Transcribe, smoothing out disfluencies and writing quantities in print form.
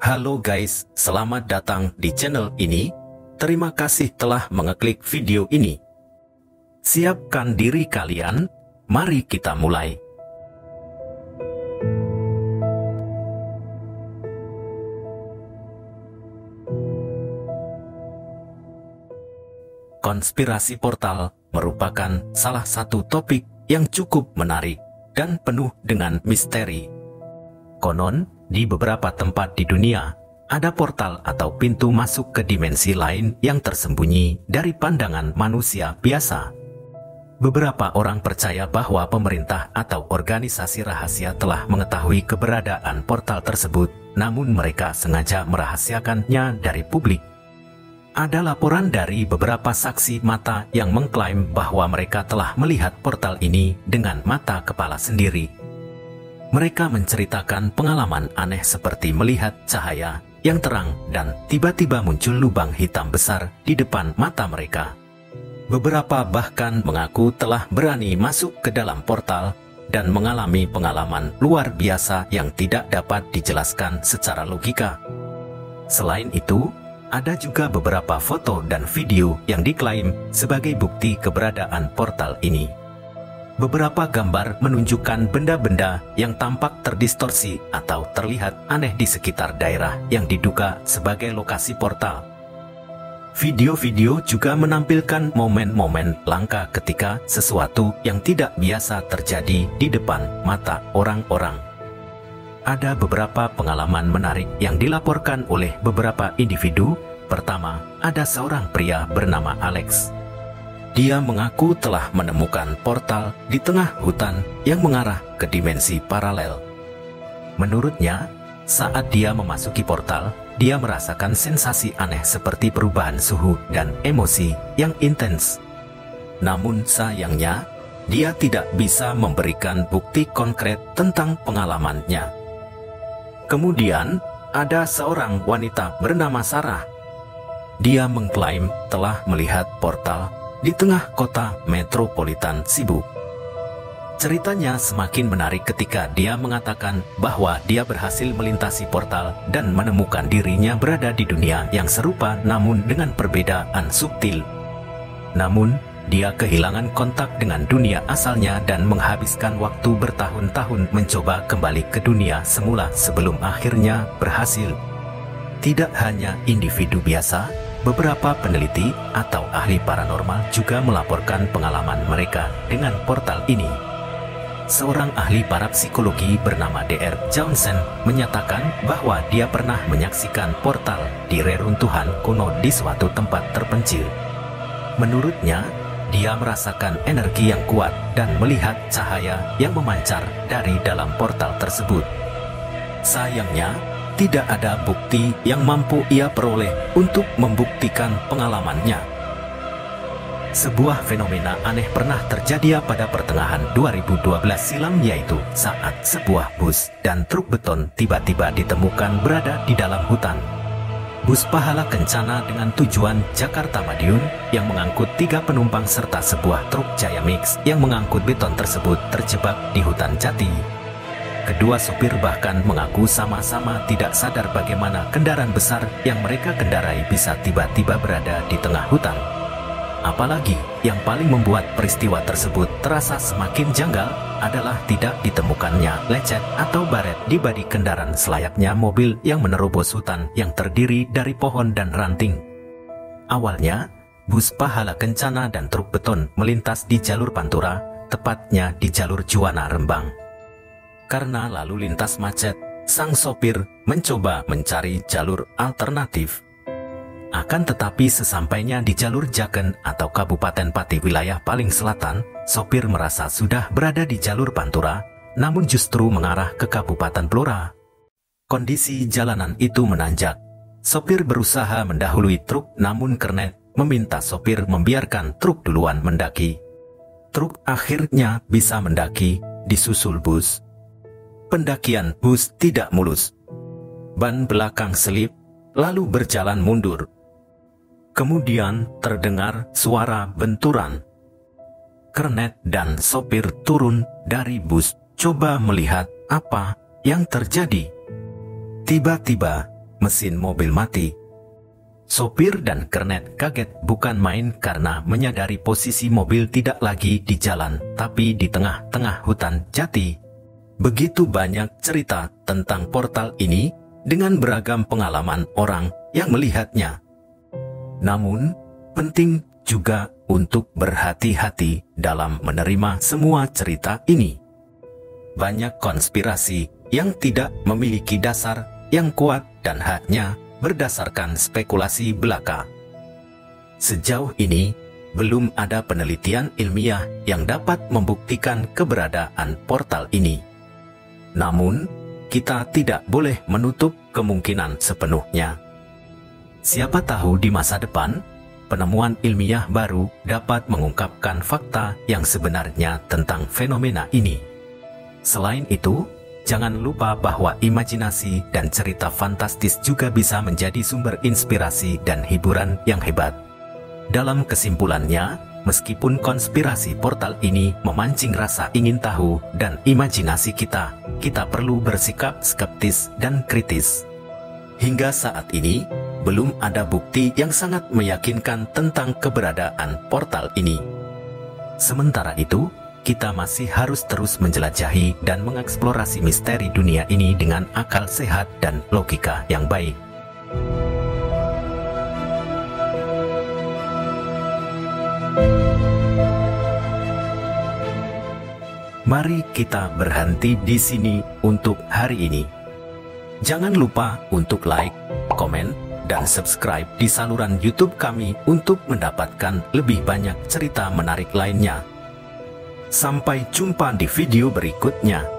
Halo guys, selamat datang di channel ini. Terima kasih telah mengeklik video ini. Siapkan diri kalian, mari kita mulai. Konspirasi portal merupakan salah satu topik yang cukup menarik dan penuh dengan misteri. Konon, di beberapa tempat di dunia, ada portal atau pintu masuk ke dimensi lain yang tersembunyi dari pandangan manusia biasa. Beberapa orang percaya bahwa pemerintah atau organisasi rahasia telah mengetahui keberadaan portal tersebut, namun mereka sengaja merahasiakannya dari publik. Ada laporan dari beberapa saksi mata yang mengklaim bahwa mereka telah melihat portal ini dengan mata kepala sendiri. Mereka menceritakan pengalaman aneh seperti melihat cahaya yang terang dan tiba-tiba muncul lubang hitam besar di depan mata mereka. Beberapa bahkan mengaku telah berani masuk ke dalam portal dan mengalami pengalaman luar biasa yang tidak dapat dijelaskan secara logika. Selain itu, ada juga beberapa foto dan video yang diklaim sebagai bukti keberadaan portal ini. Beberapa gambar menunjukkan benda-benda yang tampak terdistorsi atau terlihat aneh di sekitar daerah yang diduga sebagai lokasi portal. Video-video juga menampilkan momen-momen langka ketika sesuatu yang tidak biasa terjadi di depan mata orang-orang. Ada beberapa pengalaman menarik yang dilaporkan oleh beberapa individu. Pertama, ada seorang pria bernama Alex. Dia mengaku telah menemukan portal di tengah hutan yang mengarah ke dimensi paralel. Menurutnya, saat dia memasuki portal, dia merasakan sensasi aneh seperti perubahan suhu dan emosi yang intens. Namun sayangnya, dia tidak bisa memberikan bukti konkret tentang pengalamannya. Kemudian, ada seorang wanita bernama Sarah. Dia mengklaim telah melihat portal di tengah kota metropolitan sibuk. Ceritanya semakin menarik ketika dia mengatakan bahwa dia berhasil melintasi portal dan menemukan dirinya berada di dunia yang serupa namun dengan perbedaan subtil. Namun, dia kehilangan kontak dengan dunia asalnya dan menghabiskan waktu bertahun-tahun mencoba kembali ke dunia semula sebelum akhirnya berhasil. Tidak hanya individu biasa, beberapa peneliti atau ahli paranormal juga melaporkan pengalaman mereka dengan portal ini. Seorang ahli parapsikologi bernama Dr. Johnson menyatakan bahwa dia pernah menyaksikan portal di reruntuhan kuno di suatu tempat terpencil. Menurutnya, dia merasakan energi yang kuat dan melihat cahaya yang memancar dari dalam portal tersebut. Sayangnya, tidak ada bukti yang mampu ia peroleh untuk membuktikan pengalamannya. Sebuah fenomena aneh pernah terjadi pada pertengahan 2012 silam, yaitu saat sebuah bus dan truk beton tiba-tiba ditemukan berada di dalam hutan. Bus Pahala Kencana dengan tujuan Jakarta Madiun yang mengangkut 3 penumpang serta sebuah truk Jaya Mix yang mengangkut beton tersebut terjebak di hutan jati. Kedua sopir bahkan mengaku sama-sama tidak sadar bagaimana kendaraan besar yang mereka kendarai bisa tiba-tiba berada di tengah hutan. Apalagi yang paling membuat peristiwa tersebut terasa semakin janggal adalah tidak ditemukannya lecet atau baret di bodi kendaraan selayaknya mobil yang menerobos hutan yang terdiri dari pohon dan ranting. Awalnya, bus Pahala Kencana dan truk beton melintas di jalur Pantura, tepatnya di jalur Juwana Rembang. Karena lalu lintas macet, sang sopir mencoba mencari jalur alternatif. Akan tetapi sesampainya di jalur Jaken atau Kabupaten Pati wilayah paling selatan, sopir merasa sudah berada di jalur Pantura, namun justru mengarah ke Kabupaten Blora. Kondisi jalanan itu menanjak. Sopir berusaha mendahului truk, namun kernet meminta sopir membiarkan truk duluan mendaki. Truk akhirnya bisa mendaki, disusul bus. Pendakian bus tidak mulus. Ban belakang selip, lalu berjalan mundur. Kemudian terdengar suara benturan. Kernet dan sopir turun dari bus, coba melihat apa yang terjadi. Tiba-tiba mesin mobil mati. Sopir dan kernet kaget bukan main karena menyadari posisi mobil tidak lagi di jalan, tapi di tengah-tengah hutan jati. Begitu banyak cerita tentang portal ini dengan beragam pengalaman orang yang melihatnya. Namun, penting juga untuk berhati-hati dalam menerima semua cerita ini. Banyak konspirasi yang tidak memiliki dasar yang kuat dan hanya berdasarkan spekulasi belaka. Sejauh ini, belum ada penelitian ilmiah yang dapat membuktikan keberadaan portal ini. Namun, kita tidak boleh menutup kemungkinan sepenuhnya. Siapa tahu di masa depan, penemuan ilmiah baru dapat mengungkapkan fakta yang sebenarnya tentang fenomena ini. Selain itu, jangan lupa bahwa imajinasi dan cerita fantastis juga bisa menjadi sumber inspirasi dan hiburan yang hebat. Dalam kesimpulannya, meskipun konspirasi portal ini memancing rasa ingin tahu dan imajinasi kita perlu bersikap skeptis dan kritis. Hingga saat ini, belum ada bukti yang sangat meyakinkan tentang keberadaan portal ini. Sementara itu, kita masih harus terus menjelajahi dan mengeksplorasi misteri dunia ini dengan akal sehat dan logika yang baik. Mari kita berhenti di sini untuk hari ini. Jangan lupa untuk like, komen, dan subscribe di saluran YouTube kami untuk mendapatkan lebih banyak cerita menarik lainnya. Sampai jumpa di video berikutnya.